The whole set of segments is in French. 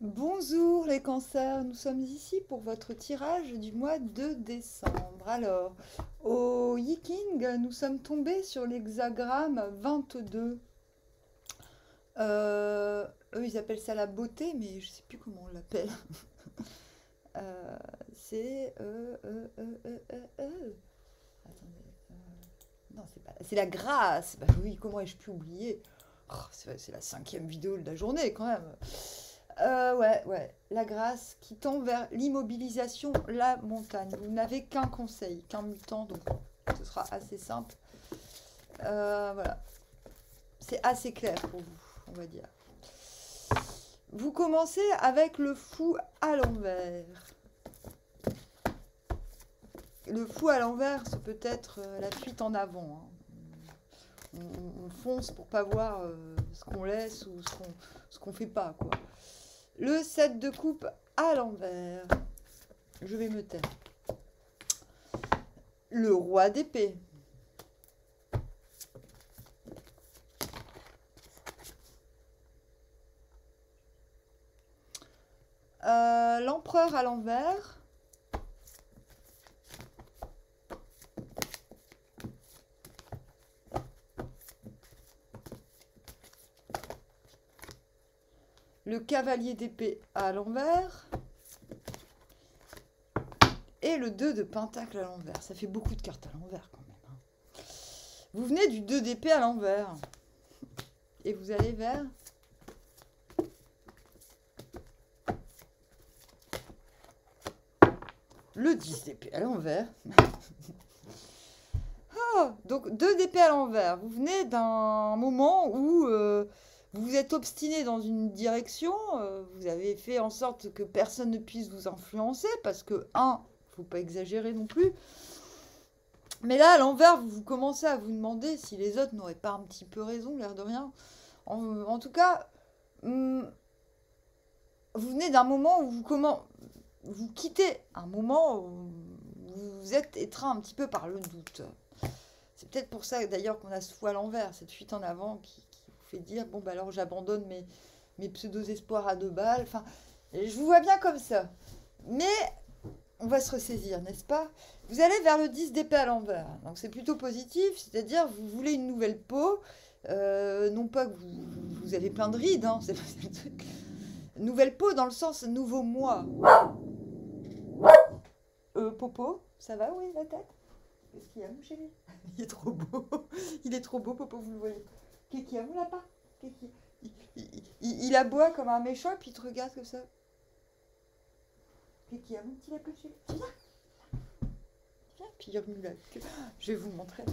Bonjour les cancers, nous sommes ici pour votre tirage du mois de décembre. Alors, au Yiking, nous sommes tombés sur l'hexagramme 22. Eux, ils appellent ça la beauté, mais je sais plus comment on l'appelle. C'est... Attendez. Non, c'est pas... C'est la grâce. Bah oui, comment ai-je pu oublier? Oh, c'est la cinquième vidéo de la journée quand même. Ouais, la grâce qui tend vers l'immobilisation, la montagne. Vous n'avez qu'un conseil, qu'un mutant, donc ce sera assez simple. Voilà, c'est assez clair pour vous, on va dire. Vous commencez avec le fou à l'envers. Le fou à l'envers, c'est peut-être la fuite en avant, hein. On fonce pour pas voir ce qu'on laisse ou ce qu'on fait pas, quoi. Le 7 de coupe à l'envers. Je vais me taire. Le roi d'épée. L'empereur à l'envers. Le cavalier d'épée à l'envers. Et le 2 de pentacle à l'envers. Ça fait beaucoup de cartes à l'envers quand même, hein. Vous venez du 2 d'épée à l'envers. Et vous allez vers... le 10 d'épée à l'envers. Ah, donc 2 d'épée à l'envers. Vous venez d'un moment où vous vous êtes obstiné dans une direction. Vous avez fait en sorte que personne ne puisse vous influencer. Parce que, faut pas exagérer non plus. Mais là, à l'envers, vous commencez à vous demander si les autres n'auraient pas un petit peu raison, l'air de rien. En tout cas, vous venez d'un moment où vous quittez un moment où vous êtes étreint un petit peu par le doute. C'est peut-être pour ça d'ailleurs qu'on a ce fou à l'envers, cette fuite en avant qui vous fait dire bon bah alors j'abandonne mes pseudo-espoirs à 2 balles. Enfin, je vous vois bien comme ça. Mais on va se ressaisir, n'est-ce pas? Vous allez vers le 10 d'épée à l'envers. Donc c'est plutôt positif, c'est-à-dire vous voulez une nouvelle peau. Non pas que vous avez plein de rides, hein, c'est pas le truc. Nouvelle peau dans le sens nouveau moi. Popo, ça va, oui, la tête? Qu'est-ce qu'il y a, mon chéri? Il est trop beau. Il est trop beau, Popo, vous le voyez. Qu'est-ce qu'il y a, mon lapin? Il aboie comme un méchant, puis il te regarde comme ça. Qu'est-ce qu'il y a, mon petit lapin chéri? Viens, viens, puis il remue la queue. Je vais vous montrer.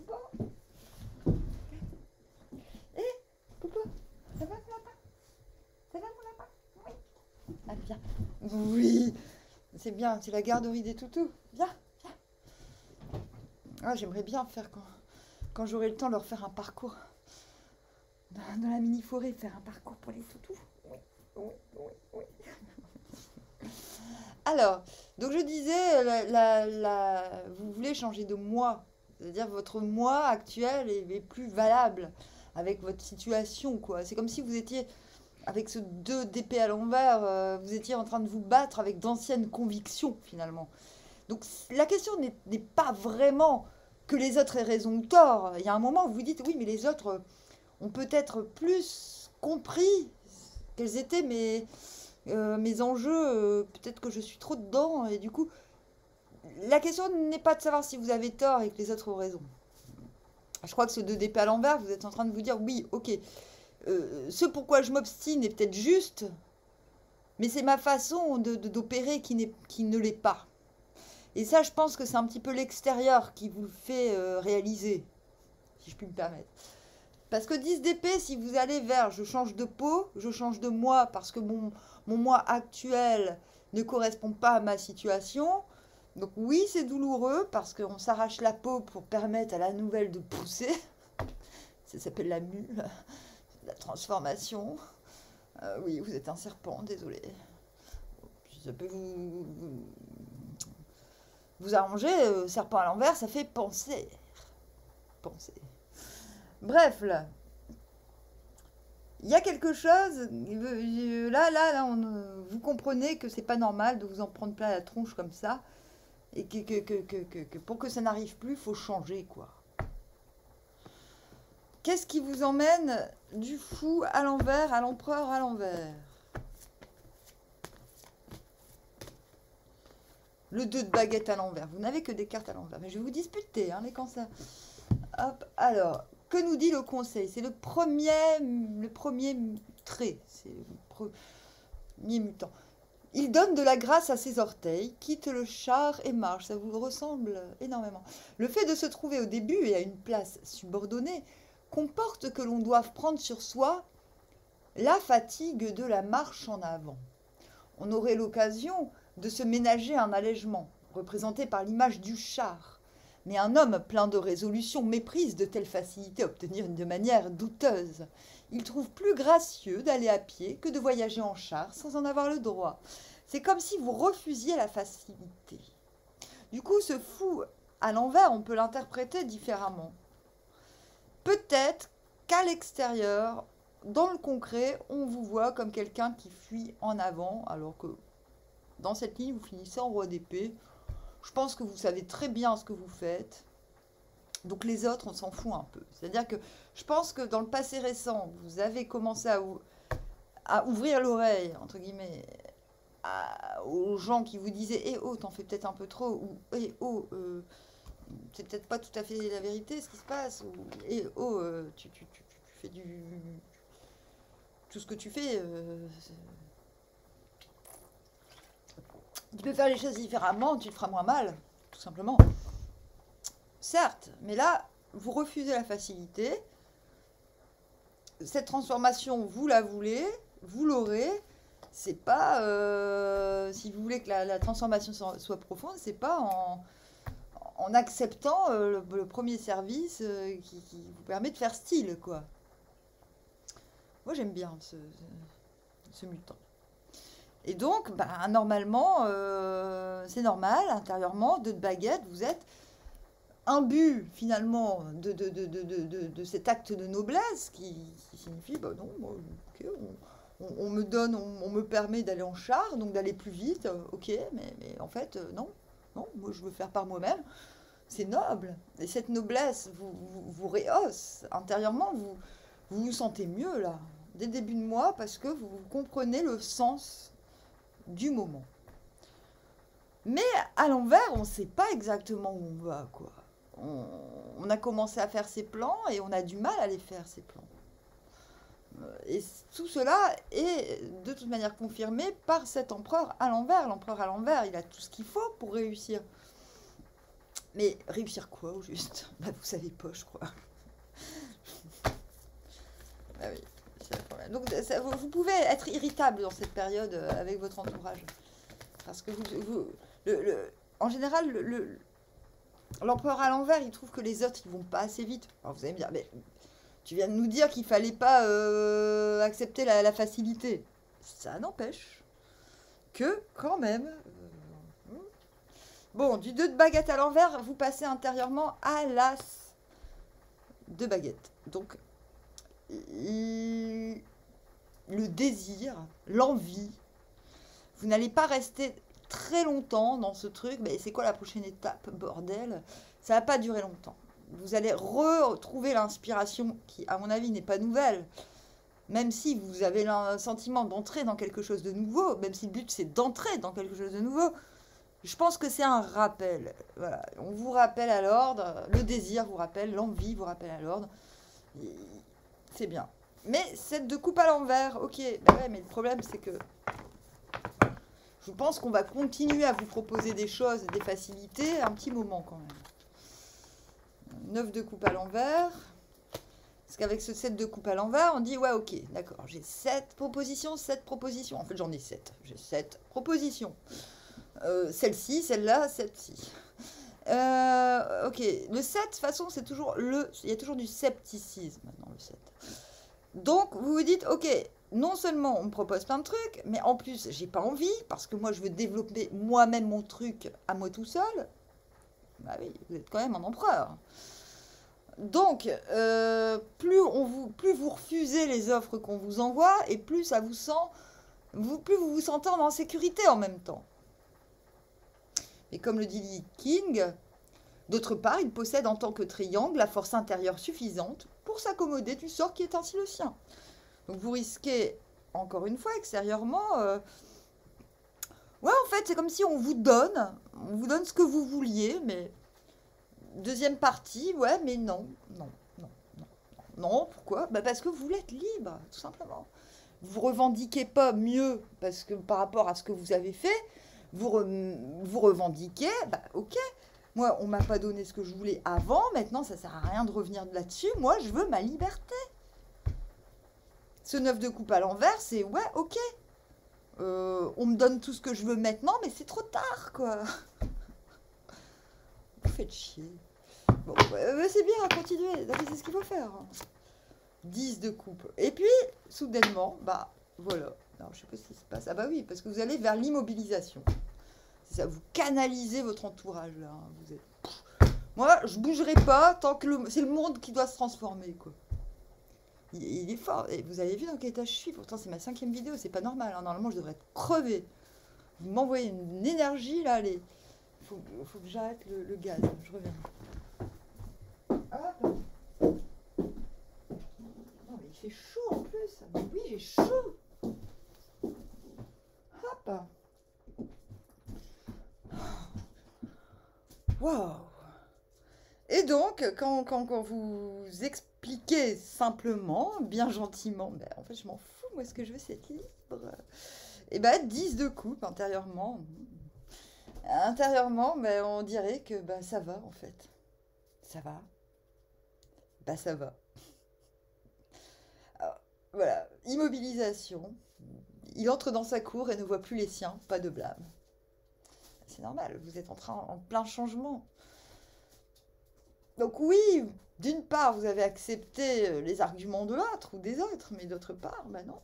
Bon. Hé, Popo, ça va, mon lapin? Ça va, mon lapin? Oui. Ah, viens. Oui. C'est bien, c'est la garderie des toutous. Viens, viens. Ah, j'aimerais bien faire quand j'aurai le temps leur faire un parcours dans la mini-forêt, faire un parcours pour les toutous. Oui, oui, oui, oui. Alors, donc je disais, vous voulez changer de moi, c'est-à-dire votre moi actuel est plus valable avec votre situation, quoi. C'est comme si vous étiez, avec ce 2 d'épée à l'envers, vous étiez en train de vous battre avec d'anciennes convictions, finalement. Donc la question n'est pas vraiment que les autres aient raison ou tort. Il y a un moment où vous dites, oui, mais les autres ont peut-être plus compris quels étaient mes enjeux. Peut-être que je suis trop dedans. Et du coup, la question n'est pas de savoir si vous avez tort et que les autres ont raison. Je crois que ce 2 d'épée à l'envers, vous êtes en train de vous dire, oui, ok, ce pourquoi je m'obstine est peut-être juste, mais c'est ma façon d'opérer qui ne l'est pas. Et ça, je pense que c'est un petit peu l'extérieur qui vous le fait réaliser, si je puis me permettre. Parce que 10 d'épée, si vous allez vers je change de peau, je change de moi parce que mon moi actuel ne correspond pas à ma situation. Donc oui, c'est douloureux parce qu'on s'arrache la peau pour permettre à la nouvelle de pousser. Ça s'appelle la mue, la transformation. Oui, vous êtes un serpent, désolé. Ça peut vous arranger, serpent à l'envers, ça fait penser. Penser. Bref, là. Il y a quelque chose, vous comprenez que c'est pas normal de vous en prendre plein la tronche comme ça. Et que pour que ça n'arrive plus, il faut changer, quoi. Qu'est-ce qui vous emmène du fou à l'envers, à l'empereur à l'envers? Le 2 de baguette à l'envers. Vous n'avez que des cartes à l'envers. Mais je vais vous disputer, hein, les cancers. Hop, alors, que nous dit le conseil? C'est le premier trait. C'est le premier mutant. Il donne de la grâce à ses orteils, quitte le char et marche. Ça vous ressemble énormément. Le fait de se trouver au début et à une place subordonnée comporte que l'on doive prendre sur soi la fatigue de la marche en avant. On aurait l'occasion de se ménager un allègement, représenté par l'image du char. Mais un homme plein de résolution méprise de telles facilités obtenues de manière douteuse. Il trouve plus gracieux d'aller à pied que de voyager en char sans en avoir le droit. C'est comme si vous refusiez la facilité. Du coup, ce fou à l'envers, on peut l'interpréter différemment. Peut-être qu'à l'extérieur, dans le concret, on vous voit comme quelqu'un qui fuit en avant, alors que dans cette ligne, vous finissez en roi d'épée. Je pense que vous savez très bien ce que vous faites. Donc les autres, on s'en fout un peu. C'est-à-dire que je pense que dans le passé récent, vous avez commencé à ouvrir l'oreille, entre guillemets, aux gens qui vous disaient « Eh oh, t'en fais peut-être un peu trop » ou « Eh oh, c'est peut-être pas tout à fait la vérité ce qui se passe » ou « Eh oh, tu fais du... tout ce que tu fais... tu peux faire les choses différemment, tu te feras moins mal, tout simplement. » Certes, mais là, vous refusez la facilité. Cette transformation, vous la voulez, vous l'aurez. C'est pas, si vous voulez que la transformation soit profonde, c'est pas en acceptant le premier service qui vous permet de faire style, quoi. Moi, j'aime bien ce mutant. Et donc, bah, normalement, c'est normal, intérieurement, 2 de baguette, vous êtes imbu, finalement, de cet acte de noblesse qui signifie, bah non, moi, ok, on me donne, on me permet d'aller en char, donc d'aller plus vite, ok, mais en fait, non, moi je veux faire par moi-même. C'est noble. Et cette noblesse vous rehausse. Intérieurement, vous vous sentez mieux, là, dès le début de mois, parce que vous comprenez le sens du moment. Mais à l'envers, on ne sait pas exactement où on va, quoi. On a commencé à faire ses plans et on a du mal à les faire, ces plans. Et tout cela est de toute manière confirmé par cet empereur à l'envers. L'empereur à l'envers, il a tout ce qu'il faut pour réussir. Mais réussir quoi, au juste? Bah, vous savez pas, je crois. Ah oui, c'est le problème. Donc, vous pouvez être irritable dans cette période avec votre entourage. Parce que en général, l'empereur à l'envers, il trouve que les autres, ils vont pas assez vite. Alors vous allez me dire, mais tu viens de nous dire qu'il fallait pas accepter la facilité. Ça n'empêche que, quand même... Bon, du 2 de baguette à l'envers, vous passez intérieurement à l'as de baguette. Donc, le désir, l'envie, vous n'allez pas rester très longtemps dans ce truc. Mais c'est quoi la prochaine étape, bordel? Ça va pas durer longtemps. Vous allez retrouver l'inspiration qui, à mon avis, n'est pas nouvelle. Même si vous avez le sentiment d'entrer dans quelque chose de nouveau, même si le but c'est d'entrer dans quelque chose de nouveau, je pense que c'est un rappel. Voilà. On vous rappelle à l'ordre, le désir vous rappelle, l'envie vous rappelle à l'ordre. C'est bien. Mais 7 de coupe à l'envers, ok. Ben ouais, mais le problème c'est que je pense qu'on va continuer à vous proposer des choses, des facilités, un petit moment quand même. 9 de coupe à l'envers. Parce qu'avec ce 7 de coupe à l'envers, on dit, ouais, ok, d'accord, j'ai 7 propositions, 7 propositions. En fait, j'en ai 7. J'ai 7 propositions. Celle-ci, celle-là, celle-ci. Ok, le 7, de toute façon, c'est toujours il y a toujours du scepticisme dans le 7. Donc, vous vous dites, ok, non seulement on me propose plein de trucs, mais en plus, j'ai pas envie, parce que moi, je veux développer moi-même mon truc à moi tout seul. Bah oui, vous êtes quand même un empereur. Donc, plus vous refusez les offres qu'on vous envoie, et plus ça vous sent plus vous vous sentez en sécurité en même temps. Et comme le dit Lee King, d'autre part, il possède en tant que triangle la force intérieure suffisante pour s'accommoder du sort qui est ainsi le sien. Donc vous risquez, encore une fois, extérieurement... Ouais, en fait, c'est comme si on vous donne ce que vous vouliez, mais... Deuxième partie, ouais, mais non, non, non, non, non, pourquoi? Bah parce que vous voulez être libre, tout simplement. Vous revendiquez pas mieux, parce que par rapport à ce que vous avez fait, vous revendiquez, bah ok, moi, on m'a pas donné ce que je voulais avant, maintenant, ça sert à rien de revenir là-dessus, moi, je veux ma liberté. Ce 9 de coupe à l'envers, c'est ouais, ok. On me donne tout ce que je veux maintenant, mais c'est trop tard, quoi. Vous faites chier. Bon, c'est bien, continuez, c'est ce qu'il faut faire. 10 de coupe. Et puis, soudainement, bah, voilà. Alors, je sais pas ce qui se passe. Ah bah oui, parce que vous allez vers l'immobilisation. C'est ça, vous canalisez votre entourage, là. Vous êtes... Moi, je bougerai pas tant que c'est le monde qui doit se transformer, quoi. Il est fort. Et vous avez vu dans quel état je suis. Pourtant, c'est ma 5e vidéo. C'est pas normal. Hein. Normalement, je devrais être crevée. Vous m'envoyez une énergie, là. Allez. Faut que j'arrête le gaz. Je reviens. Hop. Non, mais il fait chaud en plus. Mais oui, j'ai chaud. Hop. Waouh. Et donc, quand vous expliquez simplement, bien gentiment, ben, en fait, je m'en fous, moi, ce que je veux, c'est être libre. Et ben, 10 de coupe intérieurement. Intérieurement, ben, on dirait que ben, ça va, en fait. Ça va. Ben, ça va. Alors, voilà, immobilisation. Il entre dans sa cour et ne voit plus les siens, pas de blâme. C'est normal, vous êtes en plein changement. Donc oui, d'une part, vous avez accepté les arguments de l'autre ou des autres, mais d'autre part, ben non,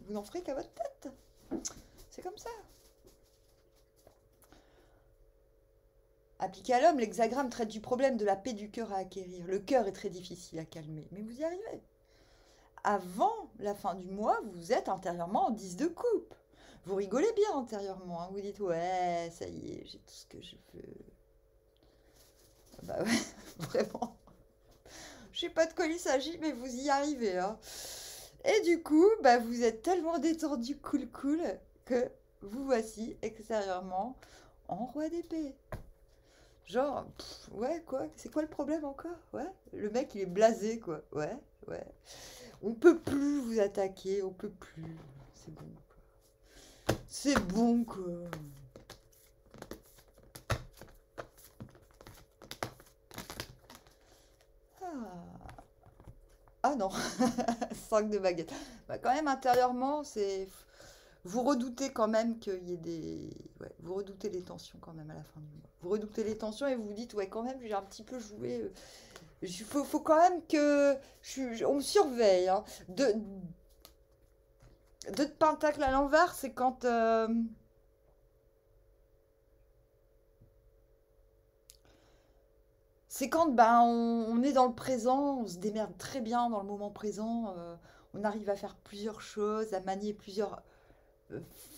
vous n'en ferez qu'à votre tête. C'est comme ça. Appliqué à l'homme, l'hexagramme traite du problème de la paix du cœur à acquérir. Le cœur est très difficile à calmer, mais vous y arrivez. Avant la fin du mois, vous êtes intérieurement en 10 de coupe. Vous rigolez bien intérieurement, hein. Vous dites, ouais, ça y est, j'ai tout ce que je veux. Bah ouais, vraiment. Je sais pas de quoi il s'agit, mais vous y arrivez, hein. Et du coup, bah vous êtes tellement détendu, cool, que vous voici extérieurement en roi d'épée. Genre, ouais, quoi? C'est quoi le problème encore? Ouais, le mec, il est blasé, quoi. Ouais, ouais. On peut plus vous attaquer, on peut plus. C'est bon, quoi. C'est bon, quoi. Ah. Ah non, 5 de baguette. Bah, quand même, intérieurement, c'est... Vous redoutez quand même qu'il y ait des... Ouais, vous redoutez les tensions quand même à la fin du mois. Vous redoutez les tensions et vous vous dites, ouais, quand même, j'ai un petit peu joué... faut quand même que... on me surveille. Hein. De pentacle à l'envers, c'est quand... C'est quand ben, on est dans le présent, on se démerde très bien dans le moment présent, on arrive à faire plusieurs choses, à manier plusieurs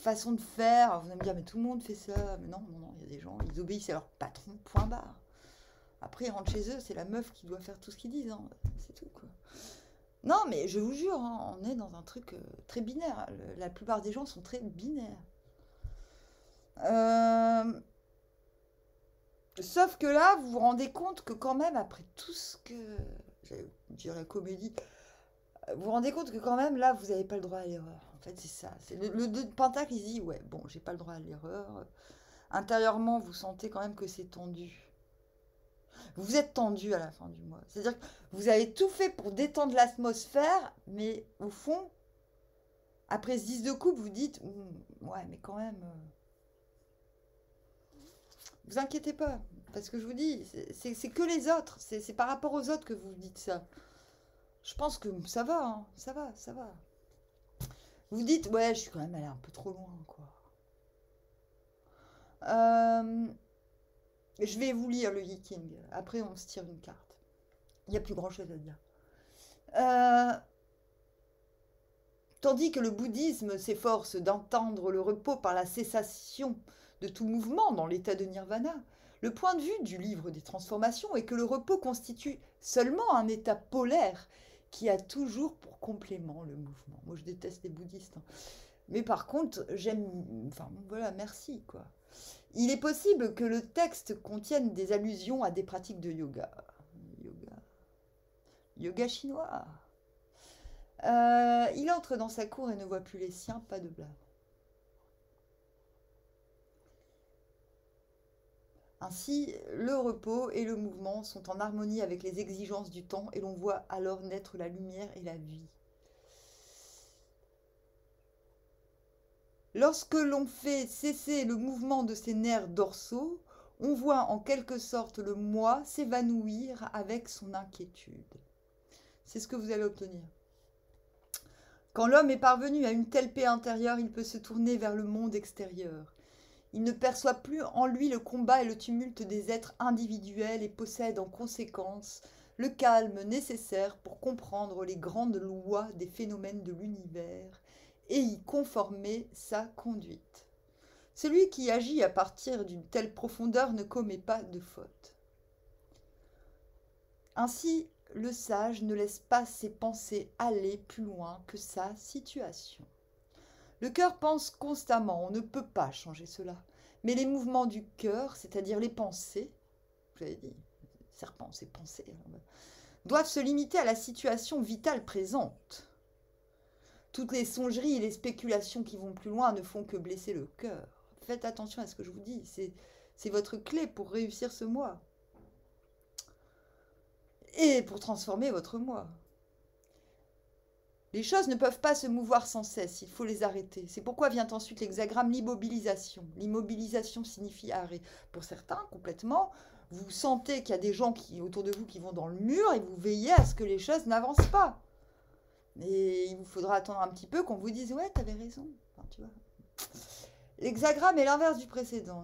façons de faire. Vous allez me dire, mais tout le monde fait ça. Mais non, non, non, il y a des gens, ils obéissent à leur patron, point barre. Après, ils rentrent chez eux, c'est la meuf qui doit faire tout ce qu'ils disent, hein. C'est tout, quoi. Non, mais je vous jure, hein, on est dans un truc très binaire. La plupart des gens sont très binaires. Euh, Sauf que là, vous vous rendez compte que quand même, après tout ce que... J'allais dire la comédie. Vous vous rendez compte que quand même, là, vous n'avez pas le droit à l'erreur. En fait, c'est ça. C'est le 2 de Pentacle, il dit, ouais, bon, j'ai pas le droit à l'erreur. Intérieurement, vous sentez quand même que c'est tendu. Vous êtes tendu à la fin du mois. C'est-à-dire que vous avez tout fait pour détendre l'atmosphère, mais au fond, après ce 10 de coupe, vous dites, ouais, mais quand même... Vous inquiétez pas, parce que je vous dis, c'est que les autres, c'est par rapport aux autres que vous dites ça. Je pense que ça va, hein, ça va, ça va. Vous dites, ouais, je suis quand même allée un peu trop loin, quoi. Euh, je vais vous lire le Yiking. Après, on se tire une carte. Il n'y a plus grand-chose à dire. Euh, Tandis que le bouddhisme s'efforce d'entendre le repos par la cessation de tout mouvement dans l'état de nirvana, le point de vue du livre des transformations est que le repos constitue seulement un état polaire qui a toujours pour complément le mouvement. Moi, je déteste les bouddhistes, hein. Mais par contre, j'aime... Enfin, voilà, merci, quoi. Il est possible que le texte contienne des allusions à des pratiques de yoga. Yoga chinois. Il entre dans sa cour et ne voit plus les siens, pas de blâme. Ainsi, le repos et le mouvement sont en harmonie avec les exigences du temps et l'on voit alors naître la lumière et la vie. Lorsque l'on fait cesser le mouvement de ces nerfs dorsaux, on voit en quelque sorte le moi s'évanouir avec son inquiétude. C'est ce que vous allez obtenir. Quand l'homme est parvenu à une telle paix intérieure, il peut se tourner vers le monde extérieur. Il ne perçoit plus en lui le combat et le tumulte des êtres individuels et possède en conséquence le calme nécessaire pour comprendre les grandes lois des phénomènes de l'univers et y conformer sa conduite. Celui qui agit à partir d'une telle profondeur ne commet pas de faute. Ainsi, le sage ne laisse pas ses pensées aller plus loin que sa situation. Le cœur pense constamment, on ne peut pas changer cela. Mais les mouvements du cœur, c'est-à-dire les pensées, vous avez dit, serpent, c'est pensées, doivent se limiter à la situation vitale présente. Toutes les songeries et les spéculations qui vont plus loin ne font que blesser le cœur. Faites attention à ce que je vous dis, c'est votre clé pour réussir ce mois. Et pour transformer votre moi. Les choses ne peuvent pas se mouvoir sans cesse, il faut les arrêter. C'est pourquoi vient ensuite l'hexagramme l'immobilisation. L'immobilisation signifie arrêt. Pour certains, complètement, vous sentez qu'il y a des gens autour de vous qui vont dans le mur et vous veillez à ce que les choses n'avancent pas. Et il vous faudra attendre un petit peu qu'on vous dise « Ouais, t'avais raison. » Enfin, tu vois. L'hexagramme est l'inverse du précédent.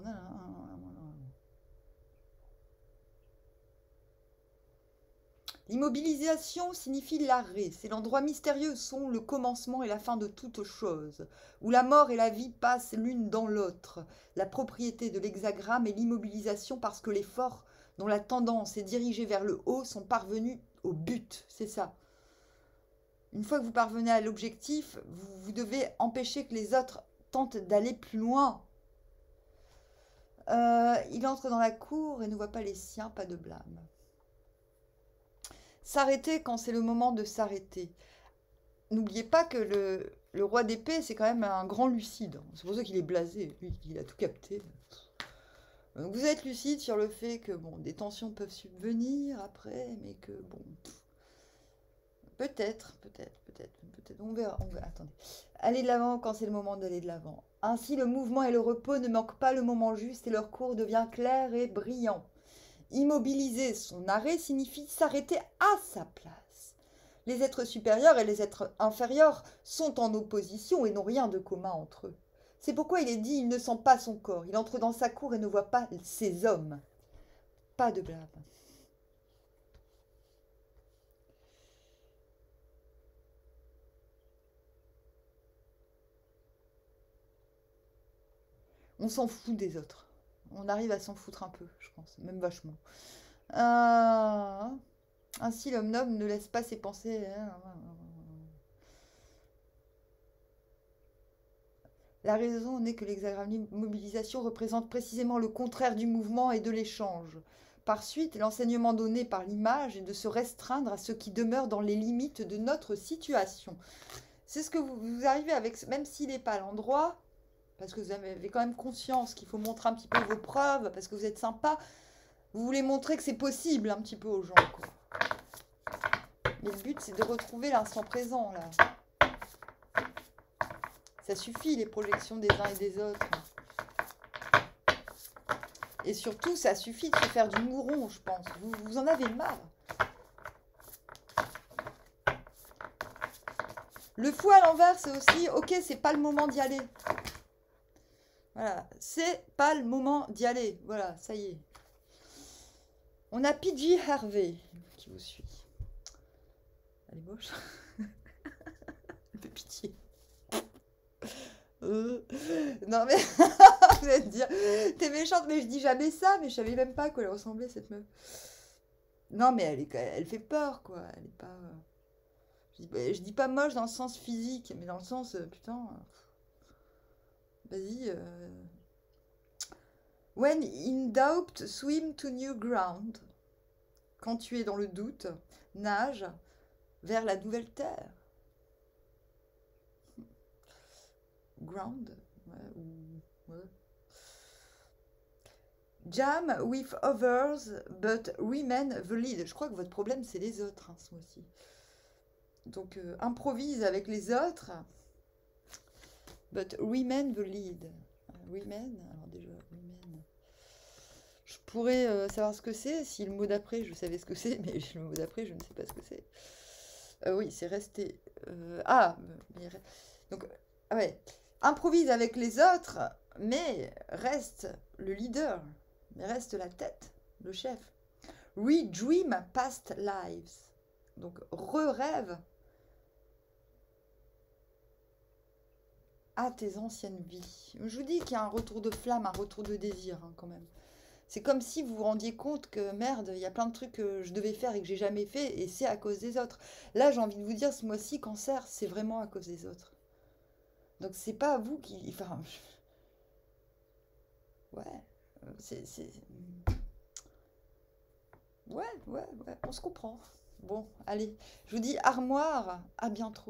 L'immobilisation signifie l'arrêt. C'est l'endroit mystérieux où sont le commencement et la fin de toute chose, où la mort et la vie passent l'une dans l'autre. La propriété de l'hexagramme est l'immobilisation parce que les forts dont la tendance est dirigée vers le haut sont parvenus au but. C'est ça. Une fois que vous parvenez à l'objectif, vous devez empêcher que les autres tentent d'aller plus loin. Il entre dans la cour et ne voit pas les siens, pas de blâme. S'arrêter quand c'est le moment de s'arrêter. N'oubliez pas que le roi d'épée, c'est quand même un grand lucide. C'est pour ça qu'il est blasé, lui, il a tout capté. Donc vous êtes lucide sur le fait que bon, des tensions peuvent subvenir après, mais que bon, peut-être, on verra, attendez. Allez de l'avant quand c'est le moment d'aller de l'avant. Ainsi, le mouvement et le repos ne manquent pas le moment juste et leur cours devient clair et brillant. Immobiliser son arrêt signifie s'arrêter à sa place. Les êtres supérieurs et les êtres inférieurs sont en opposition et n'ont rien de commun entre eux. C'est pourquoi il est dit, il ne sent pas son corps, il entre dans sa cour et ne voit pas ses hommes. Pas de blâme. On s'en fout des autres. On arrive à s'en foutre un peu, je pense, même vachement. Ainsi, l'homme noble ne laisse pas ses pensées. La raison n'est que l'hexagramme d'immobilisation représente précisément le contraire du mouvement et de l'échange. Par suite, l'enseignement donné par l'image est de se restreindre à ce qui demeure dans les limites de notre situation. C'est ce que vous arrivez avec, même s'il n'est pas à l'endroit, parce que vous avez quand même conscience qu'il faut montrer un petit peu vos preuves, parce que vous êtes sympa, vous voulez montrer que c'est possible un petit peu aux gens, quoi. Mais le but, c'est de retrouver l'instant présent, là. Ça suffit, les projections des uns et des autres. Et surtout, ça suffit de se faire du mouron, je pense. Vous en avez marre. Le fou à l'envers, c'est aussi, ok, c'est pas le moment d'y aller. Voilà, c'est pas le moment d'y aller. Voilà, ça y est. On a PG Harvey qui vous suit. Elle est moche. Elle fait pitié. Non mais vous allez me dire, t'es méchante, mais je dis jamais ça, mais je savais même pas à quoi elle ressemblait cette meuf. Non mais elle fait peur quoi, elle est pas. Je dis pas moche dans le sens physique, mais dans le sens putain, vas-y. When in doubt, swim to new ground. Quand tu es dans le doute, nage vers la nouvelle terre. Ground, ouais, ouais. Jam with others, but remain the lead. Je crois que votre problème, c'est les autres, hein, ce mois-ci. Donc, improvise avec les autres, but remain the lead. Remain, alors déjà, remain. Je pourrais savoir ce que c'est si le mot d'après, je savais ce que c'est, mais le mot d'après, je ne sais pas ce que c'est. Oui, c'est rester. Donc, ouais. Improvise avec les autres, mais reste le leader, mais reste la tête, le chef. Redream past lives. Donc, re-rêve à tes anciennes vies. Je vous dis qu'il y a un retour de flamme, un retour de désir, hein, quand même. C'est comme si vous vous rendiez compte que merde, il y a plein de trucs que je devais faire et que j'ai jamais fait, et c'est à cause des autres. Là, j'ai envie de vous dire, ce mois-ci, cancer, c'est vraiment à cause des autres. Donc, c'est pas vous qui. Enfin. Ouais. C'est. Ouais, on se comprend. Bon, allez, je vous dis armoire, à bientôt.